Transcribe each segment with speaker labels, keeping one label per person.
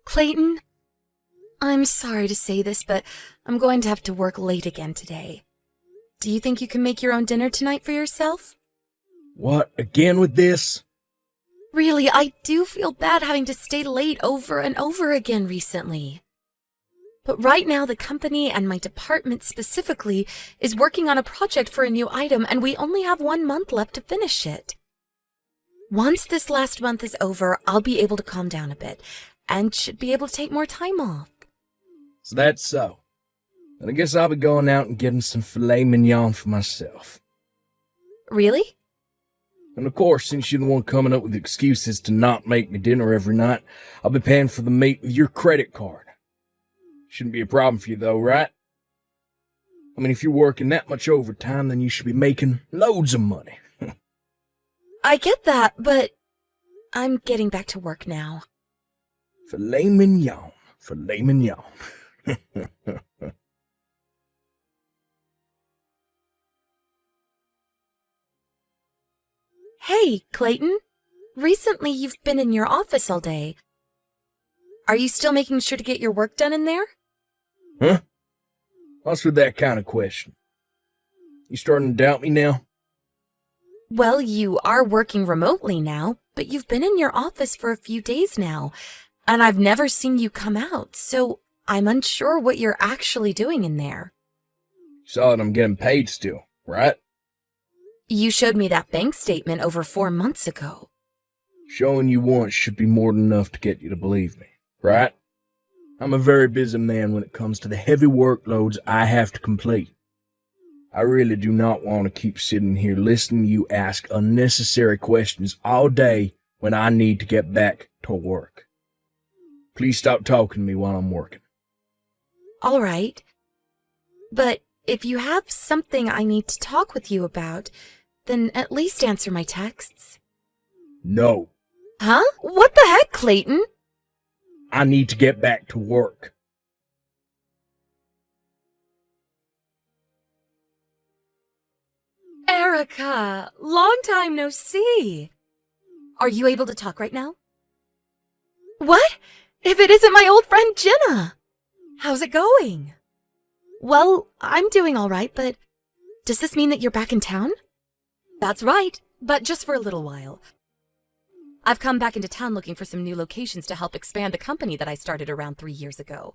Speaker 1: Clayton, I'm sorry to say this, but I'm going to have to work late again today. Do you think you can make your own dinner tonight for yourself?
Speaker 2: What, again with this?
Speaker 1: Really, I do feel bad having to stay late over and over again recently. But right now, the company and my department specifically is working on a project for a new item, and we only have 1 month left to finish it. Once this last month is over, I'll be able to calm down a bit, and should be able to take more time off.
Speaker 2: So that's so. And I guess I'll be going out and getting some filet mignon for myself.
Speaker 1: Really?
Speaker 2: And of course, since you're the one coming up with excuses to not make me dinner every night, I'll be paying for the meat with your credit card. Shouldn't be a problem for you though, right? I mean, if you're working that much overtime, then you should be making loads of money.
Speaker 1: I get that, but I'm getting back to work now.
Speaker 2: Filet mignon. Filet mignon.
Speaker 1: Hey, Clayton. Recently you've been in your office all day. Are you still making sure to get your work done in there?
Speaker 2: Huh? What's with that kind of question? You starting to doubt me now?
Speaker 1: Well, you are working remotely now, but you've been in your office for a few days now, and I've never seen you come out, so I'm unsure what you're actually doing in there.
Speaker 2: You saw that I'm getting paid still, right?
Speaker 1: You showed me that bank statement over 4 months ago.
Speaker 2: Showing you once should be more than enough to get you to believe me, right? I'm a very busy man when it comes to the heavy workloads I have to complete. I really do not want to keep sitting here listening to you ask unnecessary questions all day when I need to get back to work. Please stop talking to me while I'm working.
Speaker 1: All right. But if you have something I need to talk with you about, then at least answer my texts.
Speaker 2: No.
Speaker 1: Huh? What the heck, Clayton?
Speaker 2: I need to get back to work.
Speaker 1: Erica, long time no see. Are you able to talk right now? What? If it isn't my old friend Jenna? How's it going? Well, I'm doing all right, but does this mean that you're back in town? That's right, but just for a little while. I've come back into town looking for some new locations to help expand the company that I started around 3 years ago.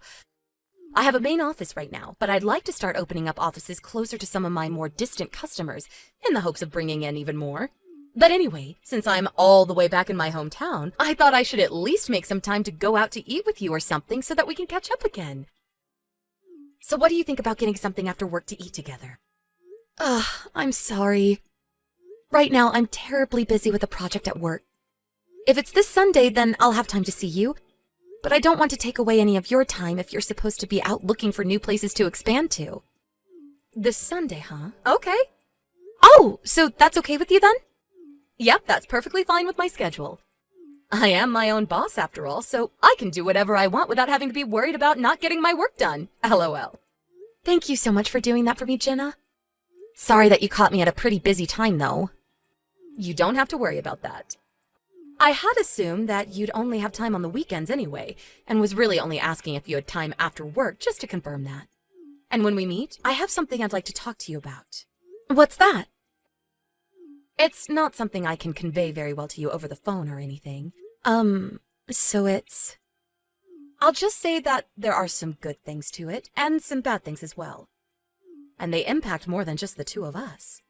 Speaker 1: I have a main office right now, but I'd like to start opening up offices closer to some of my more distant customers in the hopes of bringing in even more. But anyway, since I'm all the way back in my hometown, I thought I should at least make some time to go out to eat with you or something so that we can catch up again. So what do you think about getting something after work to eat together? I'm sorry. Right now, I'm terribly busy with a project at work. If it's this Sunday, then I'll have time to see you. But I don't want to take away any of your time if you're supposed to be out looking for new places to expand to. This Sunday, huh? Okay. Oh, so that's okay with you then? Yep, that's perfectly fine with my schedule. I am my own boss after all, so I can do whatever I want without having to be worried about not getting my work done. LOL. Thank you so much for doing that for me, Jenna. Sorry that you caught me at a pretty busy time, though. You don't have to worry about that. I had assumed that you'd only have time on the weekends anyway, and was really only asking if you had time after work just to confirm that. And when we meet, I have something I'd like to talk to you about. What's that? It's not something I can convey very well to you over the phone or anything. So it's... I'll just say that there are some good things to it, and some bad things as well. And they impact more than just the two of us.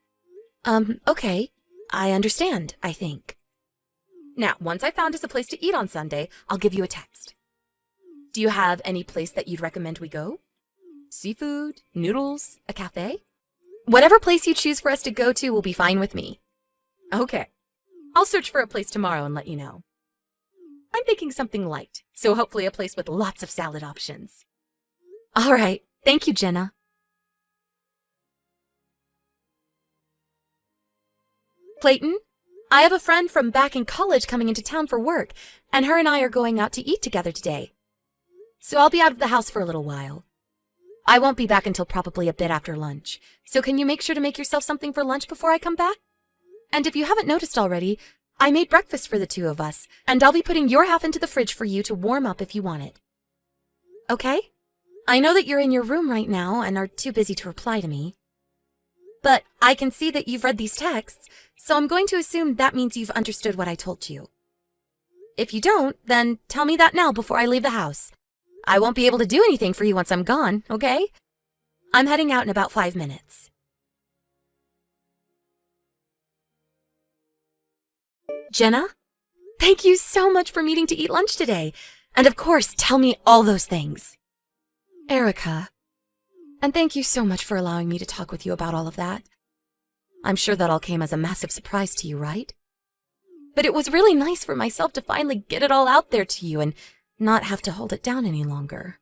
Speaker 1: Okay. I understand, I think. Now, once I found us a place to eat on Sunday, I'll give you a text. Do you have any place that you'd recommend we go? Seafood? Noodles? A cafe? Whatever place you choose for us to go to will be fine with me. Okay. I'll search for a place tomorrow and let you know. I'm thinking something light, so hopefully a place with lots of salad options. All right. Thank you, Jenna. Clayton? I have a friend from back in college coming into town for work, and her and I are going out to eat together today. So I'll be out of the house for a little while. I won't be back until probably a bit after lunch, so can you make sure to make yourself something for lunch before I come back? And if you haven't noticed already, I made breakfast for the two of us, and I'll be putting your half into the fridge for you to warm up if you want it. Okay? I know that you're in your room right now and are too busy to reply to me. But I can see that you've read these texts, so I'm going to assume that means you've understood what I told you. If you don't, then tell me that now before I leave the house. I won't be able to do anything for you once I'm gone, okay? I'm heading out in about 5 minutes. Jenna? Thank you so much for meeting to eat lunch today. And of course, tell me all those things. Erica. And thank you so much for allowing me to talk with you about all of that. I'm sure that all came as a massive surprise to you, right? But it was really nice for myself to finally get it all out there to you and not have to hold it down any longer.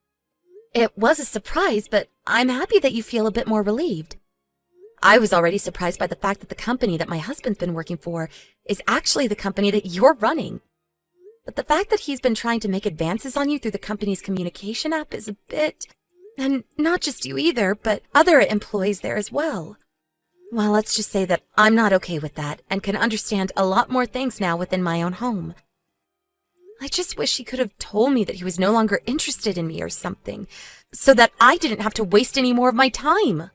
Speaker 1: It was a surprise, but I'm happy that you feel a bit more relieved. I was already surprised by the fact that the company that my husband's been working for is actually the company that you're running. But the fact that he's been trying to make advances on you through the company's communication app is a bit... And not just you either, but other employees there as well. Well, let's just say that I'm not okay with that and can understand a lot more things now within my own home. I just wish he could have told me that he was no longer interested in me or something, so that I didn't have to waste any more of my time.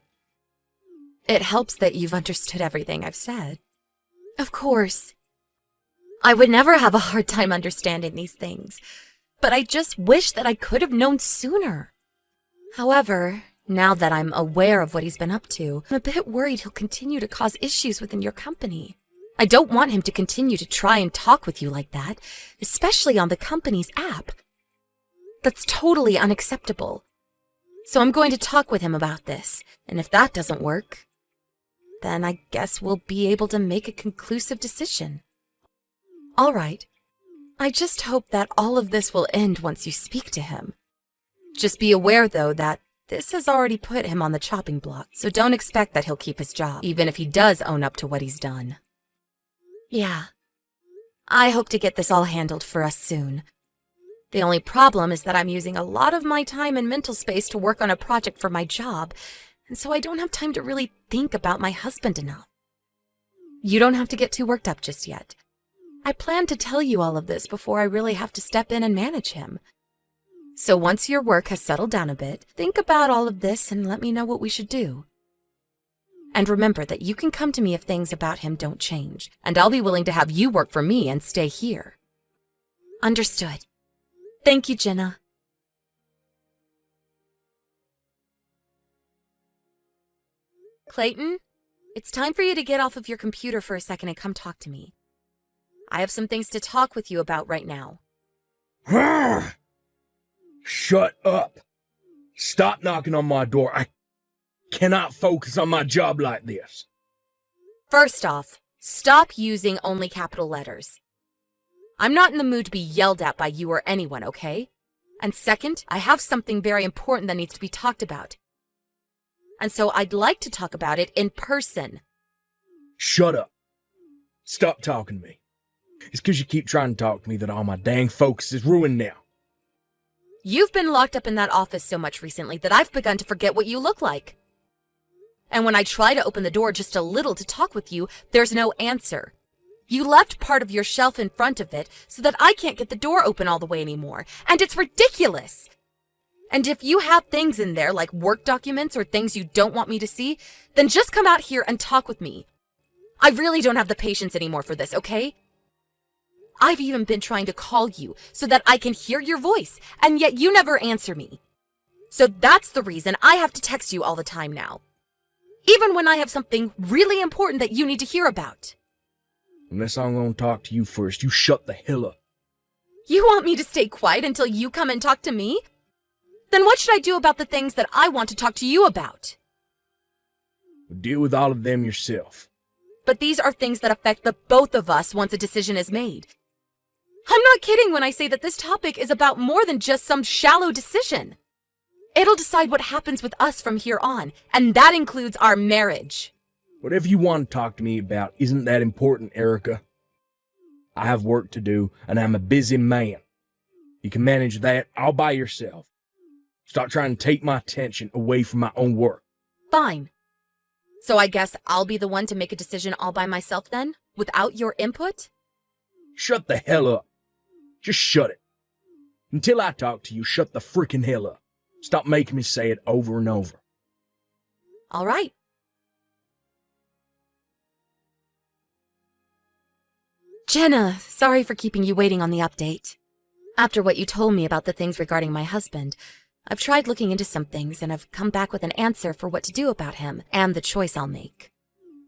Speaker 1: It helps that you've understood everything I've said. Of course. I would never have a hard time understanding these things, but I just wish that I could have known sooner. However, now that I'm aware of what he's been up to, I'm a bit worried he'll continue to cause issues within your company. I don't want him to continue to try and talk with you like that, especially on the company's app. That's totally unacceptable. So I'm going to talk with him about this, and if that doesn't work, then I guess we'll be able to make a conclusive decision. All right. I just hope that all of this will end once you speak to him. Just be aware, though, that this has already put him on the chopping block, so don't expect that he'll keep his job, even if he does own up to what he's done. Yeah. I hope to get this all handled for us soon. The only problem is that I'm using a lot of my time and mental space to work on a project for my job, and so I don't have time to really think about my husband enough. You don't have to get too worked up just yet. I plan to tell you all of this before I really have to step in and manage him. So once your work has settled down a bit, think about all of this and let me know what we should do. And remember that you can come to me if things about him don't change, and I'll be willing to have you work for me and stay here. Understood. Thank you, Jenna. Clayton, it's time for you to get off of your computer for a second and come talk to me. I have some things to talk with you about right now.
Speaker 2: Shut up. Stop knocking on my door. I cannot focus on my job like this.
Speaker 1: First off, stop using only capital letters. I'm not in the mood to be yelled at by you or anyone, okay? And second, I have something very important that needs to be talked about. And so I'd like to talk about it in person.
Speaker 2: Shut up. Stop talking to me. It's because you keep trying to talk to me that all my dang focus is ruined now.
Speaker 1: You've been locked up in that office so much recently that I've begun to forget what you look like. And when I try to open the door just a little to talk with you, there's no answer. You left part of your shelf in front of it so that I can't get the door open all the way anymore, and it's ridiculous. And if you have things in there like work documents or things you don't want me to see, then just come out here and talk with me. I really don't have the patience anymore for this, okay? I've even been trying to call you so that I can hear your voice, and yet you never answer me. So that's the reason I have to text you all the time now. Even when I have something really important that you need to hear about.
Speaker 2: Unless I'm gonna talk to you first, you shut the hell up.
Speaker 1: You want me to stay quiet until you come and talk to me? Then what should I do about the things that I want to talk to you about?
Speaker 2: Deal with all of them yourself.
Speaker 1: But these are things that affect the both of us once a decision is made. I'm not kidding when I say that this topic is about more than just some shallow decision. It'll decide what happens with us from here on, and that includes our marriage.
Speaker 2: Whatever you want to talk to me about isn't that important, Erica. I have work to do, and I'm a busy man. You can manage that all by yourself. Stop trying to take my attention away from my own work.
Speaker 1: Fine. So I guess I'll be the one to make a decision all by myself then, without your input?
Speaker 2: Shut the hell up. Just shut it. Until I talk to you, shut the freaking hell up. Stop making me say it over and over.
Speaker 1: All right. Jenna, sorry for keeping you waiting on the update. After what you told me about the things regarding my husband, I've tried looking into some things and have come back with an answer for what to do about him and the choice I'll make.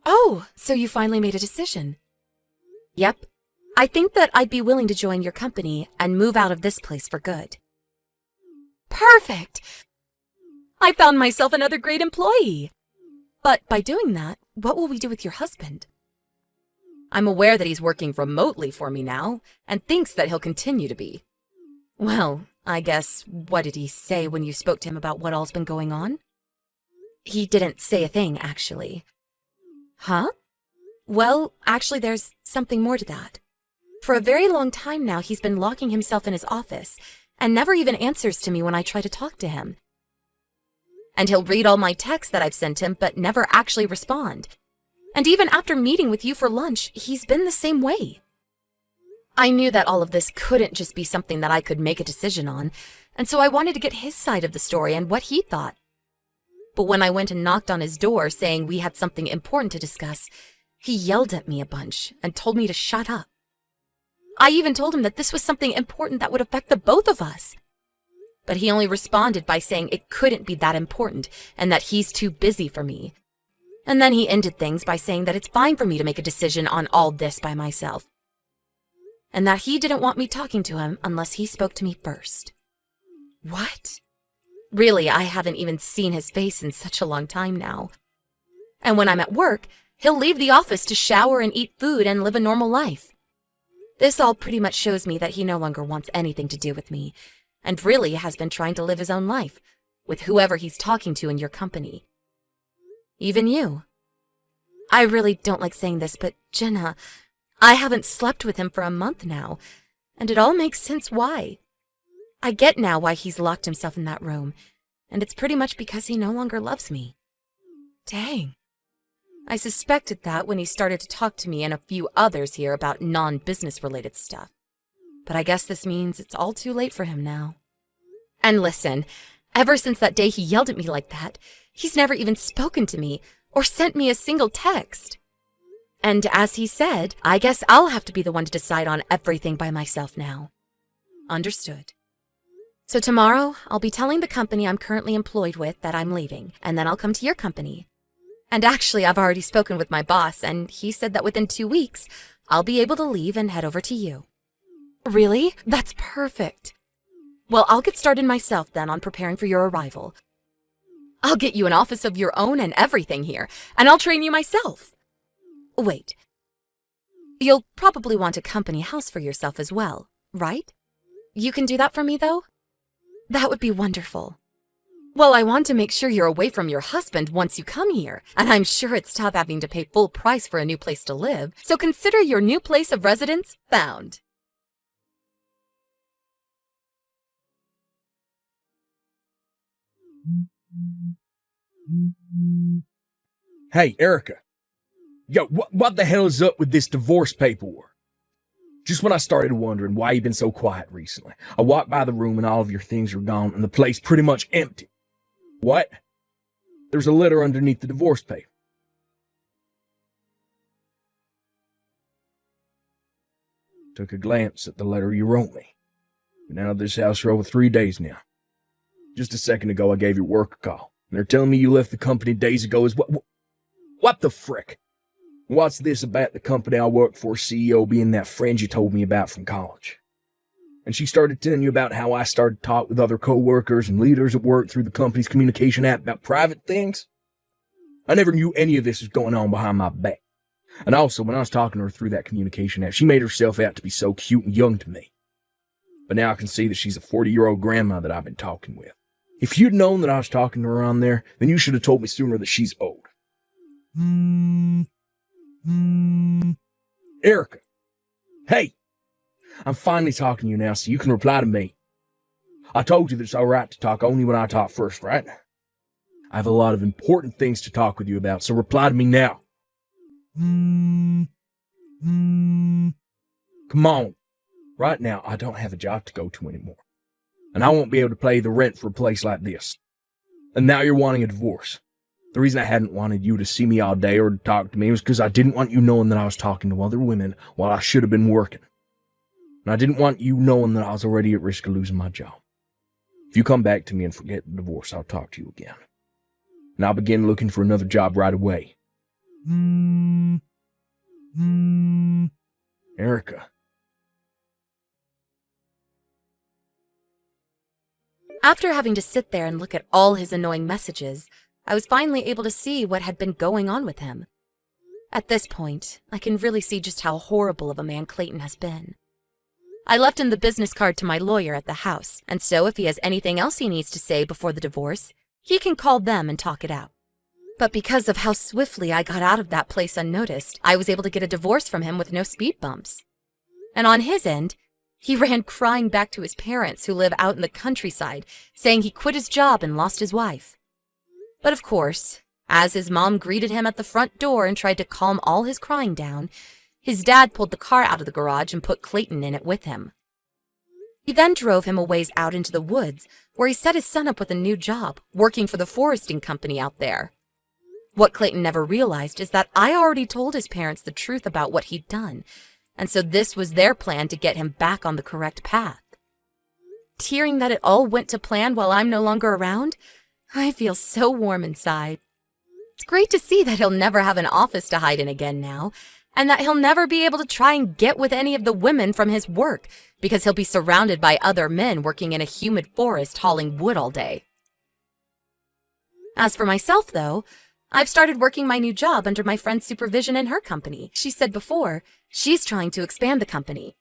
Speaker 1: Oh, so you finally made a decision? Yep. I think that I'd be willing to join your company and move out of this place for good. Perfect! I found myself another great employee. But by doing that, what will we do with your husband? I'm aware that he's working remotely for me now, and thinks that he'll continue to be. Well, I guess, what did he say when you spoke to him about what all's been going on? He didn't say a thing, actually. Huh? Well, actually, there's something more to that. For a very long time now, he's been locking himself in his office, and never even answers to me when I try to talk to him. And he'll read all my texts that I've sent him, but never actually respond. And even after meeting with you for lunch, he's been the same way. I knew that all of this couldn't just be something that I could make a decision on, and so I wanted to get his side of the story and what he thought. But when I went and knocked on his door saying we had something important to discuss, he yelled at me a bunch and told me to shut up. I even told him that this was something important that would affect the both of us. But he only responded by saying it couldn't be that important and that he's too busy for me. And then he ended things by saying that it's fine for me to make a decision on all this by myself. And that he didn't want me talking to him unless he spoke to me first. What? Really, I haven't even seen his face in such a long time now. And when I'm at work, he'll leave the office to shower and eat food and live a normal life. This all pretty much shows me that he no longer wants anything to do with me, and really has been trying to live his own life, with whoever he's talking to in your company. Even you. I really don't like saying this, but Jenna, I haven't slept with him for a month now, and it all makes sense why. I get now why he's locked himself in that room, and it's pretty much because he no longer loves me. Dang. I suspected that when he started to talk to me and a few others here about non-business related stuff. But I guess this means it's all too late for him now. And listen, ever since that day he yelled at me like that, he's never even spoken to me or sent me a single text. And as he said, I guess I'll have to be the one to decide on everything by myself now. Understood. So tomorrow, I'll be telling the company I'm currently employed with that I'm leaving, and then I'll come to your company. And actually, I've already spoken with my boss, and he said that within 2 weeks, I'll be able to leave and head over to you. Really? That's perfect. Well, I'll get started myself then on preparing for your arrival. I'll get you an office of your own and everything here, and I'll train you myself. Wait. You'll probably want a company house for yourself as well, right? You can do that for me, though? That would be wonderful. Well, I want to make sure you're away from your husband once you come here, and I'm sure it's tough having to pay full price for a new place to live, so consider your new place of residence found.
Speaker 2: Hey, Erica. Yo, what the hell is up with this divorce paperwork? Just when I started wondering why you've been so quiet recently, I walked by the room and all of your things were gone and the place pretty much empty. What? There's a letter underneath the divorce paper. Took a glance at the letter you wrote me. Been out of this house for over 3 days now. Just a second ago I gave your work a call, and they're telling me you left the company days ago as well. What the frick? What's this about the company I work for, CEO, being that friend you told me about from college? And she started telling you about how I started to talk with other co-workers and leaders at work through the company's communication app about private things? I never knew any of this was going on behind my back. And also, when I was talking to her through that communication app, she made herself out to be so cute and young to me. But now I can see that she's a 40-year-old grandma that I've been talking with. If you'd known that I was talking to her on there, then you should have told me sooner that she's old. Erica. Hey. I'm finally talking to you now, so you can reply to me. I told you that it's alright to talk only when I talk first, right? I have a lot of important things to talk with you about, so reply to me now. Come Come on. Right now, I don't have a job to go to anymore. And I won't be able to pay the rent for a place like this. And now you're wanting a divorce. The reason I hadn't wanted you to see me all day or to talk to me was because I didn't want you knowing that I was talking to other women while I should have been working. And I didn't want you knowing that I was already at risk of losing my job. If you come back to me and forget the divorce, I'll talk to you again. And I'll begin looking for another job right away. Erica.
Speaker 1: After having to sit there and look at all his annoying messages, I was finally able to see what had been going on with him. At this point, I can really see just how horrible of a man Clayton has been. I left him the business card to my lawyer at the house, and so if he has anything else he needs to say before the divorce, he can call them and talk it out. But because of how swiftly I got out of that place unnoticed, I was able to get a divorce from him with no speed bumps. And on his end, he ran crying back to his parents who live out in the countryside, saying he quit his job and lost his wife. But of course, as his mom greeted him at the front door and tried to calm all his crying down, his dad pulled the car out of the garage and put Clayton in it with him. He then drove him a ways out into the woods, where he set his son up with a new job, working for the foresting company out there. What Clayton never realized is that I already told his parents the truth about what he'd done, and so this was their plan to get him back on the correct path. Hearing that it all went to plan while I'm no longer around, I feel so warm inside. It's great to see that he'll never have an office to hide in again now, and that he'll never be able to try and get with any of the women from his work, because he'll be surrounded by other men working in a humid forest hauling wood all day. As for myself, though, I've started working my new job under my friend's supervision in her company. She said before, she's trying to expand the company.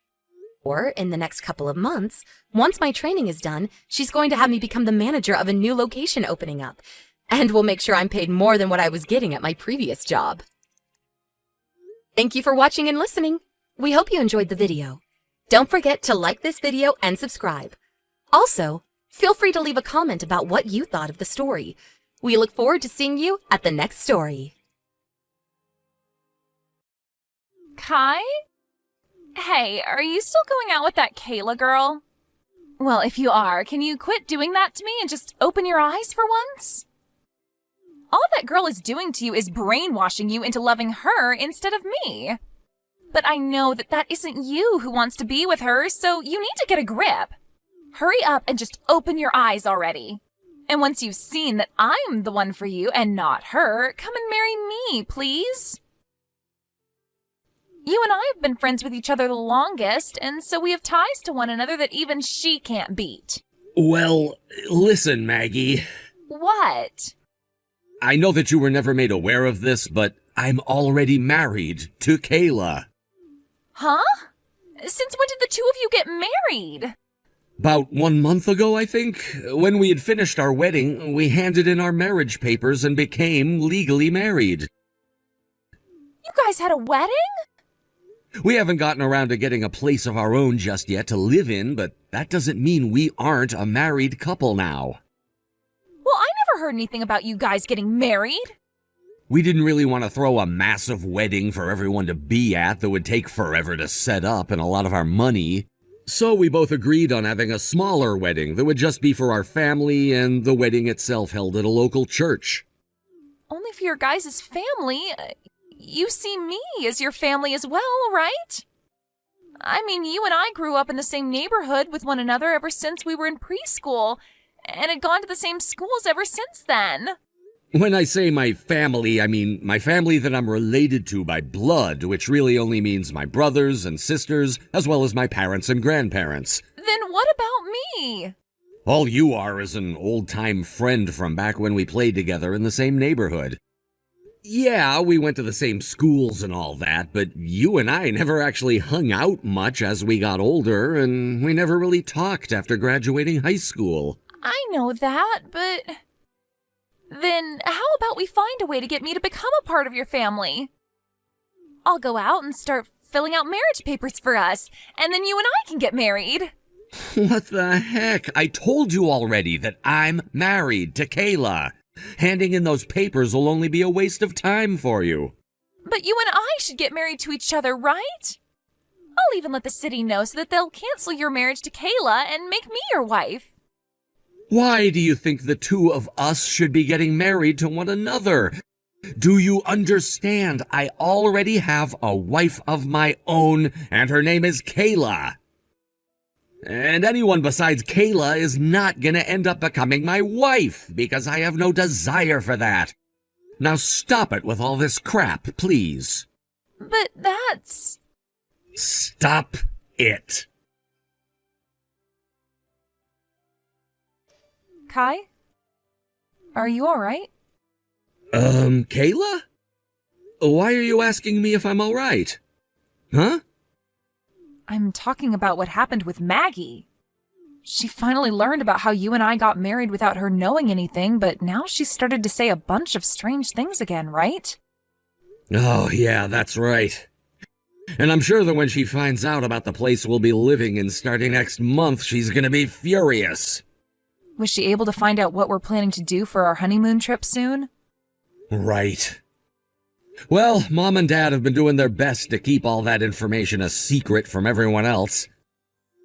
Speaker 1: Or, in the next couple of months, once my training is done, she's going to have me become the manager of a new location opening up, and will make sure I'm paid more than what I was getting at my previous job. Thank you for watching and listening. We hope you enjoyed the video. Don't forget to like this video and subscribe. Also, feel free to leave a comment about what you thought of the story. We look forward to seeing you at the next story.
Speaker 3: Kai? Hey, are you still going out with that Kayla girl? Well, if you are, can you quit doing that to me and just open your eyes for once? All that girl is doing to you is brainwashing you into loving her instead of me. But I know that that isn't you who wants to be with her, so you need to get a grip. Hurry up and just open your eyes already. And once you've seen that I'm the one for you and not her, come and marry me, please. You and I have been friends with each other the longest, and so we have ties to one another that even she can't beat.
Speaker 4: Well, listen, Maggie.
Speaker 3: What?
Speaker 4: I know that you were never made aware of this, but I'm already married to Kayla.
Speaker 3: Huh? Since when did the two of you get married?
Speaker 4: About 1 month ago, I think. When we had finished our wedding, we handed in our marriage papers and became legally married.
Speaker 3: You guys had a wedding?
Speaker 4: We haven't gotten around to getting a place of our own just yet to live in, but that doesn't mean we aren't a married couple now.
Speaker 3: Well, I never heard anything about you guys getting married.
Speaker 4: We didn't really want to throw a massive wedding for everyone to be at that would take forever to set up and a lot of our money. So we both agreed on having a smaller wedding that would just be for our family and the wedding itself held at a local church.
Speaker 3: Only for your guys' family. You see me as your family as well, right? I mean, you and I grew up in the same neighborhood with one another ever since we were in preschool, and had gone to the same schools ever since then.
Speaker 4: When I say my family, I mean my family that I'm related to by blood, which really only means my brothers and sisters, as well as my parents and grandparents.
Speaker 3: Then what about me?
Speaker 4: All you are is an old-time friend from back when we played together in the same neighborhood. Yeah, we went to the same schools and all that, but you and I never actually hung out much as we got older, and we never really talked after graduating high school.
Speaker 3: I know that, but... Then how about we find a way to get me to become a part of your family? I'll go out and start filling out marriage papers for us, and then you and I can get married.
Speaker 4: What the heck? I told you already that I'm married to Kayla. Handing in those papers will only be a waste of time for you.
Speaker 3: But you and I should get married to each other, right? I'll even let the city know so that they'll cancel your marriage to Kayla and make me your wife.
Speaker 4: Why do you think the two of us should be getting married to one another? Do you understand? I already have a wife of my own, and her name is Kayla. And anyone besides Kayla is not gonna end up becoming my wife, because I have no desire for that. Now stop it with all this crap, please.
Speaker 3: But that's...
Speaker 4: Stop it.
Speaker 3: Kai? Are you alright?
Speaker 4: Kayla? Why are you asking me if I'm alright? Huh?
Speaker 3: I'm talking about what happened with Maggie. She finally learned about how you and I got married without her knowing anything, but now she's started to say a bunch of strange things again, right?
Speaker 4: Oh, yeah, that's right. And I'm sure that when she finds out about the place we'll be living in starting next month, she's gonna be furious.
Speaker 3: Was she able to find out what we're planning to do for our honeymoon trip soon?
Speaker 4: Right. Well, Mom and Dad have been doing their best to keep all that information a secret from everyone else.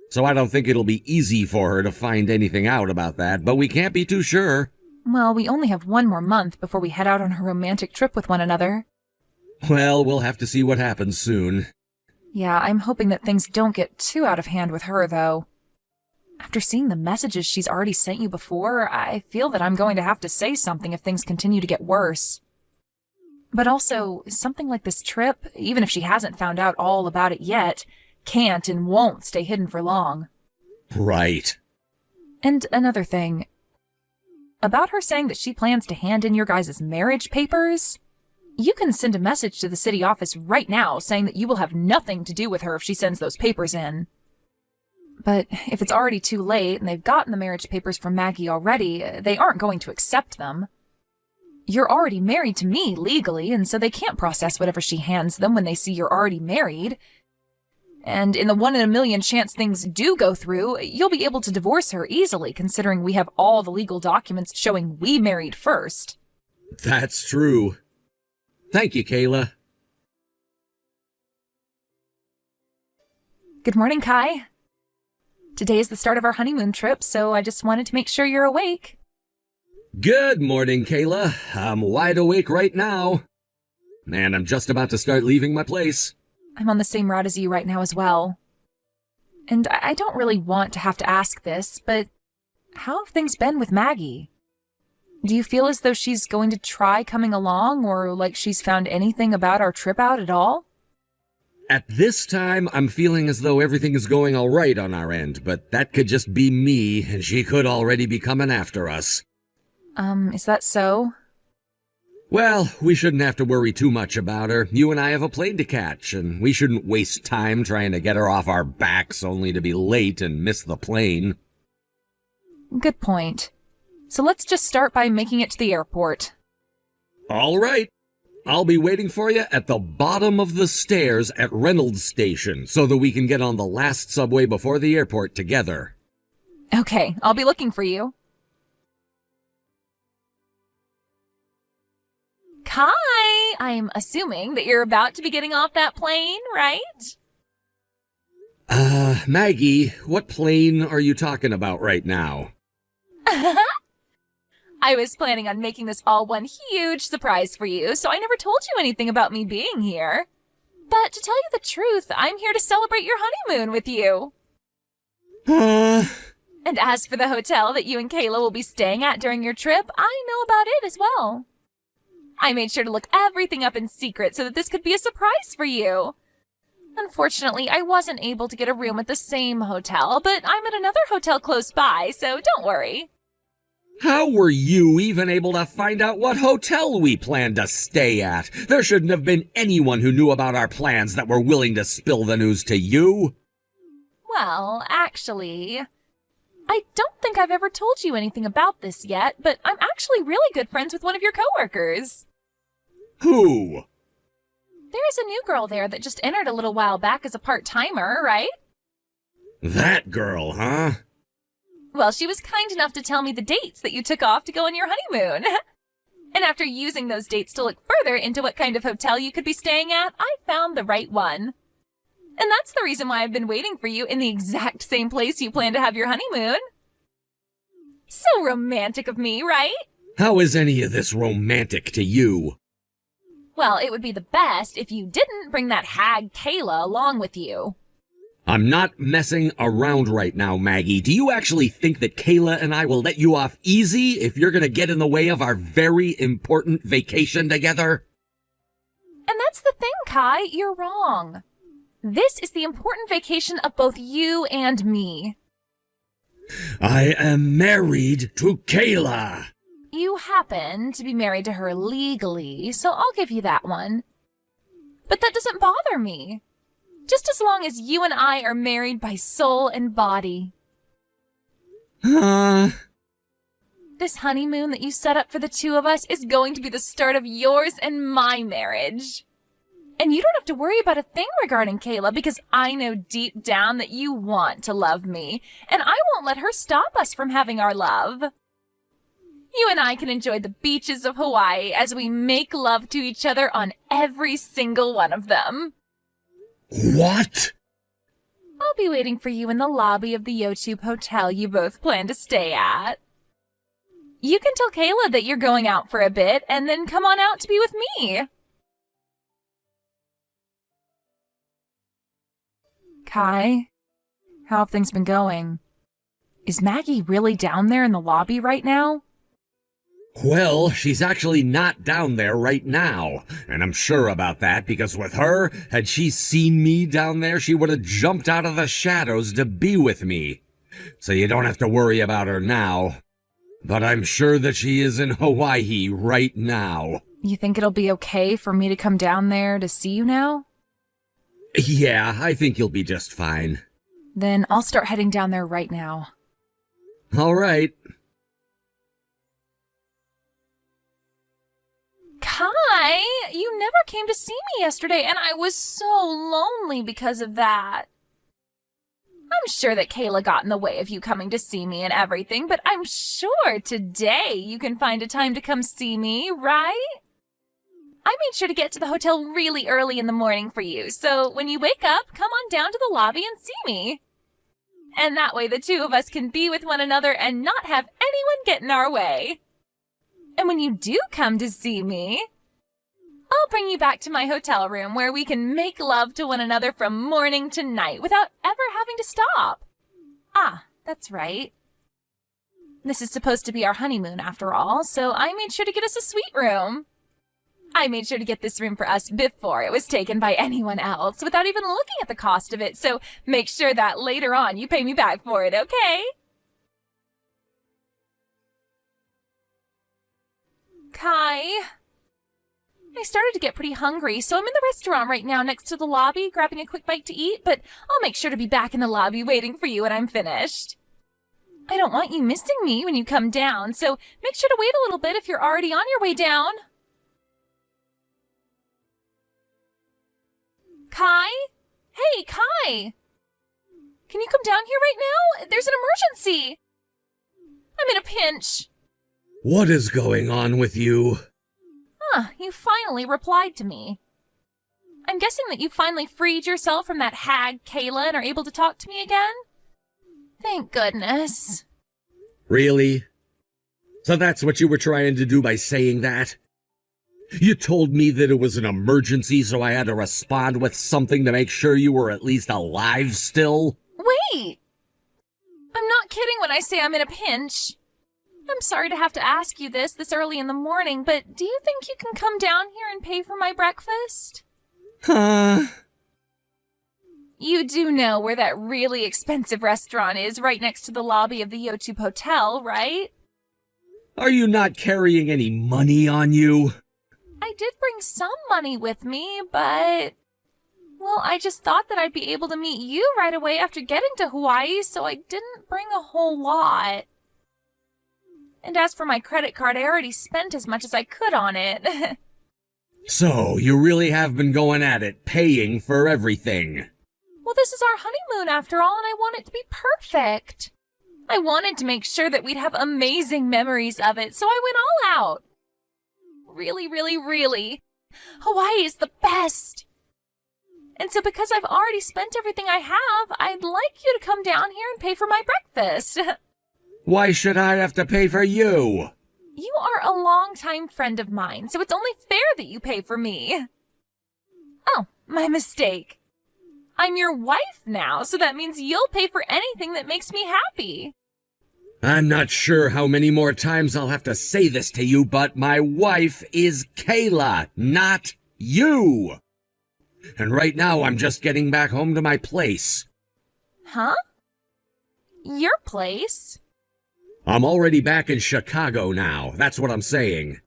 Speaker 4: So I don't think it'll be easy for her to find anything out about that, but we can't be too sure.
Speaker 3: Well, we only have one more month before we head out on a romantic trip with one another.
Speaker 4: Well, we'll have to see what happens soon.
Speaker 3: Yeah, I'm hoping that things don't get too out of hand with her, though. After seeing the messages she's already sent you before, I feel that I'm going to have to say something if things continue to get worse. But also, something like this trip, even if she hasn't found out all about it yet, can't and won't stay hidden for long.
Speaker 4: Right.
Speaker 3: And another thing. About her saying that she plans to hand in your guys' marriage papers, you can send a message to the city office right now saying that you will have nothing to do with her if she sends those papers in. But if it's already too late and they've gotten the marriage papers from Maggie already, they aren't going to accept them. You're already married to me legally, and so they can't process whatever she hands them when they see you're already married. And in the 1 in a million chance things do go through, you'll be able to divorce her easily, considering we have all the legal documents showing we married first.
Speaker 4: That's true. Thank you, Kayla.
Speaker 3: Good morning, Kai. Today is the start of our honeymoon trip, so I just wanted to make sure you're awake.
Speaker 4: Good morning, Kayla. I'm wide awake right now. And I'm just about to start leaving my place.
Speaker 3: I'm on the same route as you right now as well. And I don't really want to have to ask this, but how have things been with Maggie? Do you feel as though she's going to try coming along, or like she's found anything about our trip out at all?
Speaker 4: At this time, I'm feeling as though everything is going all right on our end, but that could just be me, and she could already be coming after us.
Speaker 3: Is that so?
Speaker 4: Well, we shouldn't have to worry too much about her. You and I have a plane to catch, and we shouldn't waste time trying to get her off our backs only to be late and miss the plane.
Speaker 3: Good point. So let's just start by making it to the airport.
Speaker 4: All right. I'll be waiting for you at the bottom of the stairs at Reynolds Station so that we can get on the last subway before the airport together.
Speaker 3: Okay, I'll be looking for you. Kai, I'm assuming that you're about to be getting off that plane, right?
Speaker 4: Maggie, what plane are you talking about right now?
Speaker 3: I was planning on making this all one huge surprise for you, so I never told you anything about me being here. But to tell you the truth, I'm here to celebrate your honeymoon with you. And as for the hotel that you and Kayla will be staying at during your trip, I know about it as well. I made sure to look everything up in secret so that this could be a surprise for you. Unfortunately, I wasn't able to get a room at the same hotel, but I'm at another hotel close by, so don't worry.
Speaker 4: How were you even able to find out what hotel we planned to stay at? There shouldn't have been anyone who knew about our plans that were willing to spill the news to you.
Speaker 3: Well, actually, I don't think I've ever told you anything about this yet, but I'm actually really good friends with one of your coworkers.
Speaker 4: Who?
Speaker 3: There is a new girl there that just entered a little while back as a part-timer, right?
Speaker 4: That girl, huh?
Speaker 3: Well, she was kind enough to tell me the dates that you took off to go on your honeymoon. And after using those dates to look further into what kind of hotel you could be staying at, I found the right one. And that's the reason why I've been waiting for you in the exact same place you plan to have your honeymoon. So romantic of me, right?
Speaker 4: How is any of this romantic to you?
Speaker 3: Well, it would be the best if you didn't bring that hag Kayla along with you.
Speaker 4: I'm not messing around right now, Maggie. Do you actually think that Kayla and I will let you off easy if you're gonna get in the way of our very important vacation together?
Speaker 3: And that's the thing, Kai. You're wrong. This is the important vacation of both you and me.
Speaker 4: I am married to Kayla.
Speaker 3: You happen to be married to her legally, so I'll give you that one. But that doesn't bother me. Just as long as you and I are married by soul and body. This honeymoon that you set up for the two of us is going to be the start of yours and my marriage. And you don't have to worry about a thing regarding Kayla because I know deep down that you want to love me, and I won't let her stop us from having our love. You and I can enjoy the beaches of Hawaii as we make love to each other on every single one of them.
Speaker 4: What?
Speaker 3: I'll be waiting for you in the lobby of the Yotube hotel you both plan to stay at. You can tell Kayla that you're going out for a bit and then come on out to be with me. Kai, how have things been going? Is Maggie really down there in the lobby right now?
Speaker 4: Well, she's actually not down there right now, and I'm sure about that because with her, had she seen me down there, she would have jumped out of the shadows to be with me. So you don't have to worry about her now. But I'm sure that she is in Hawaii right now.
Speaker 3: You think it'll be okay for me to come down there to see you now?
Speaker 4: Yeah, I think you'll be just fine.
Speaker 3: Then I'll start heading down there right now.
Speaker 4: All right.
Speaker 3: Kai, you never came to see me yesterday, and I was so lonely because of that. I'm sure that Kayla got in the way of you coming to see me and everything, but I'm sure today you can find a time to come see me, right? I made sure to get to the hotel really early in the morning for you, so when you wake up, come on down to the lobby and see me. And that way the two of us can be with one another and not have anyone get in our way. And when you do come to see me, I'll bring you back to my hotel room where we can make love to one another from morning to night without ever having to stop. Ah, that's right. This is supposed to be our honeymoon after all, so I made sure to get us a suite room. I made sure to get this room for us before it was taken by anyone else without even looking at the cost of it, so make sure that later on you pay me back for it, okay? Kai, I started to get pretty hungry, so I'm in the restaurant right now next to the lobby grabbing a quick bite to eat, but I'll make sure to be back in the lobby waiting for you when I'm finished. I don't want you missing me when you come down, so make sure to wait a little bit if you're already on your way down. Kai? Hey, Kai! Can you come down here right now? There's an emergency! I'm in a pinch.
Speaker 4: What is going on with you?
Speaker 3: You finally replied to me. I'm guessing that you finally freed yourself from that hag Kayla and are able to talk to me again? Thank goodness.
Speaker 4: Really? So that's what you were trying to do by saying that? You told me that it was an emergency, so I had to respond with something to make sure you were at least alive still?
Speaker 3: Wait! I'm not kidding when I say I'm in a pinch. I'm sorry to have to ask you this early in the morning, but do you think you can come down here and pay for my breakfast? You do know where that really expensive restaurant is right next to the lobby of the Yotube Hotel, right?
Speaker 4: Are you not carrying any money on you?
Speaker 3: I did bring some money with me, but... Well, I just thought that I'd be able to meet you right away after getting to Hawaii, so I didn't bring a whole lot. And as for my credit card, I already spent as much as I could on it.
Speaker 4: So, you really have been going at it, paying for everything.
Speaker 3: Well, this is our honeymoon after all, and I want it to be perfect. I wanted to make sure that we'd have amazing memories of it, so I went all out. Really, really, really. Hawaii is the best. And so because I've already spent everything I have, I'd like you to come down here and pay for my breakfast.
Speaker 4: Why should I have to pay for you?
Speaker 3: You are a longtime friend of mine, so it's only fair that you pay for me. Oh, my mistake. I'm your wife now, so that means you'll pay for anything that makes me happy.
Speaker 4: I'm not sure how many more times I'll have to say this to you, but my wife is Kayla, not you. And right now I'm just getting back home to my place.
Speaker 3: Huh? Your place?
Speaker 4: I'm already back in Chicago now, that's what I'm saying.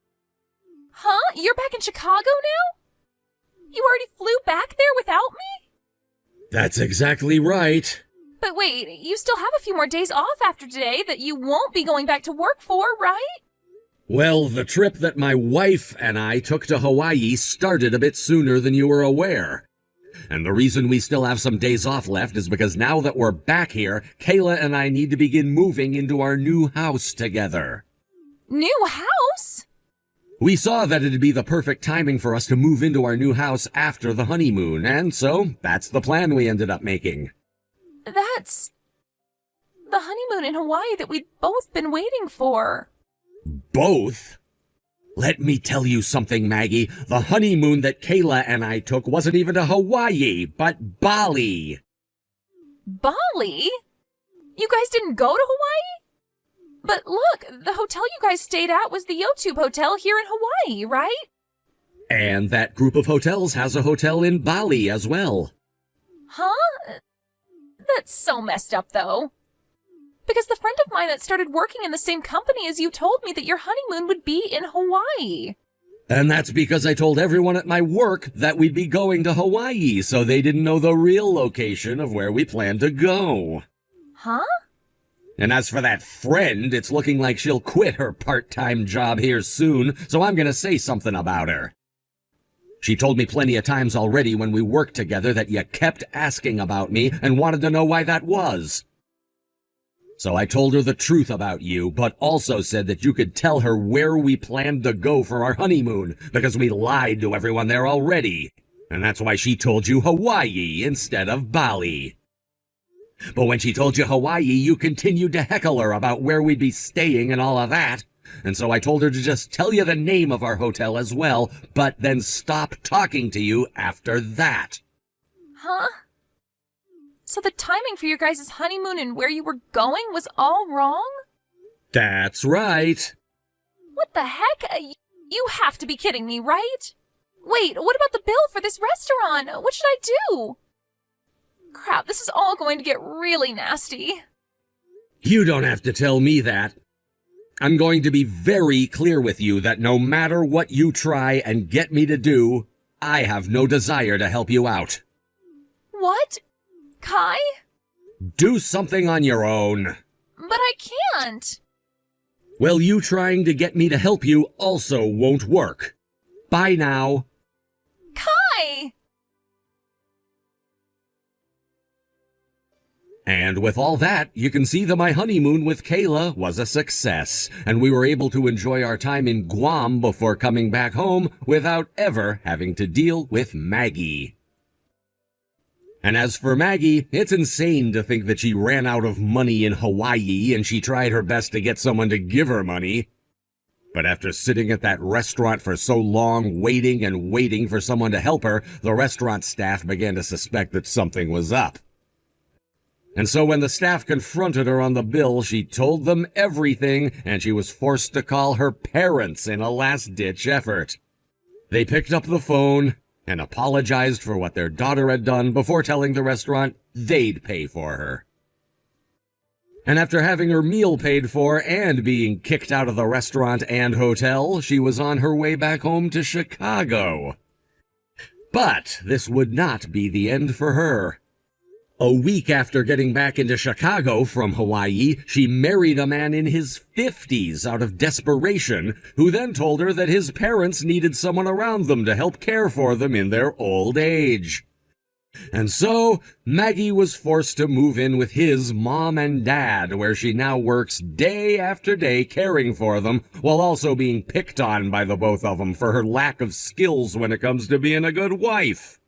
Speaker 3: Huh? You're back in Chicago now? You already flew back there without me?
Speaker 4: That's exactly right.
Speaker 3: But wait, you still have a few more days off after today that you won't be going back to work for, right?
Speaker 4: Well, the trip that my wife and I took to Hawaii started a bit sooner than you were aware. And the reason we still have some days off left is because now that we're back here, Kayla and I need to begin moving into our new house together.
Speaker 3: New house?
Speaker 4: We saw that it'd be the perfect timing for us to move into our new house after the honeymoon, and so that's the plan we ended up making.
Speaker 3: That's the honeymoon in Hawaii that we'd both been waiting for.
Speaker 4: Both? Let me tell you something, Maggie. The honeymoon that Kayla and I took wasn't even to Hawaii, but Bali.
Speaker 3: Bali? You guys didn't go to Hawaii? But look, the hotel you guys stayed at was the Yotube Hotel here in Hawaii, right?
Speaker 4: And that group of hotels has a hotel in Bali as well.
Speaker 3: Huh? That's so messed up, though. Because the friend of mine that started working in the same company as you told me that your honeymoon would be in Hawaii.
Speaker 4: And that's because I told everyone at my work that we'd be going to Hawaii, so they didn't know the real location of where we planned to go.
Speaker 3: Huh?
Speaker 4: And as for that friend, it's looking like she'll quit her part-time job here soon, so I'm gonna say something about her. She told me plenty of times already when we worked together that you kept asking about me and wanted to know why that was. So I told her the truth about you, but also said that you could tell her where we planned to go for our honeymoon, because we lied to everyone there already. And that's why she told you Hawaii instead of Bali. But when she told you Hawaii, you continued to heckle her about where we'd be staying and all of that. And so I told her to just tell you the name of our hotel as well, but then stop talking to you after that.
Speaker 3: Huh? So the timing for your guys' honeymoon and where you were going was all wrong?
Speaker 4: That's right.
Speaker 3: What the heck? You have to be kidding me, right? Wait, what about the bill for this restaurant? What should I do? Crap, this is all going to get really nasty.
Speaker 4: You don't have to tell me that. I'm going to be very clear with you that no matter what you try and get me to do, I have no desire to help you out.
Speaker 3: What? Kai?
Speaker 4: Do something on your own.
Speaker 3: But I can't.
Speaker 4: Well, you trying to get me to help you also won't work. Bye now.
Speaker 3: Kai!
Speaker 4: And with all that, you can see that my honeymoon with Kayla was a success, and we were able to enjoy our time in Guam before coming back home without ever having to deal with Maggie. And as for Maggie, it's insane to think that she ran out of money in Hawaii and she tried her best to get someone to give her money. But after sitting at that restaurant for so long, waiting and waiting for someone to help her, the restaurant staff began to suspect that something was up. And so when the staff confronted her on the bill, she told them everything, and she was forced to call her parents in a last-ditch effort. They picked up the phone and apologized for what their daughter had done before telling the restaurant they'd pay for her. And after having her meal paid for and being kicked out of the restaurant and hotel, she was on her way back home to Chicago. But this would not be the end for her. A week after getting back into Chicago from Hawaii, she married a man in his 50s out of desperation, who then told her that his parents needed someone around them to help care for them in their old age. And so, Maggie was forced to move in with his mom and dad, where she now works day after day caring for them, while also being picked on by the both of them for her lack of skills when it comes to being a good wife.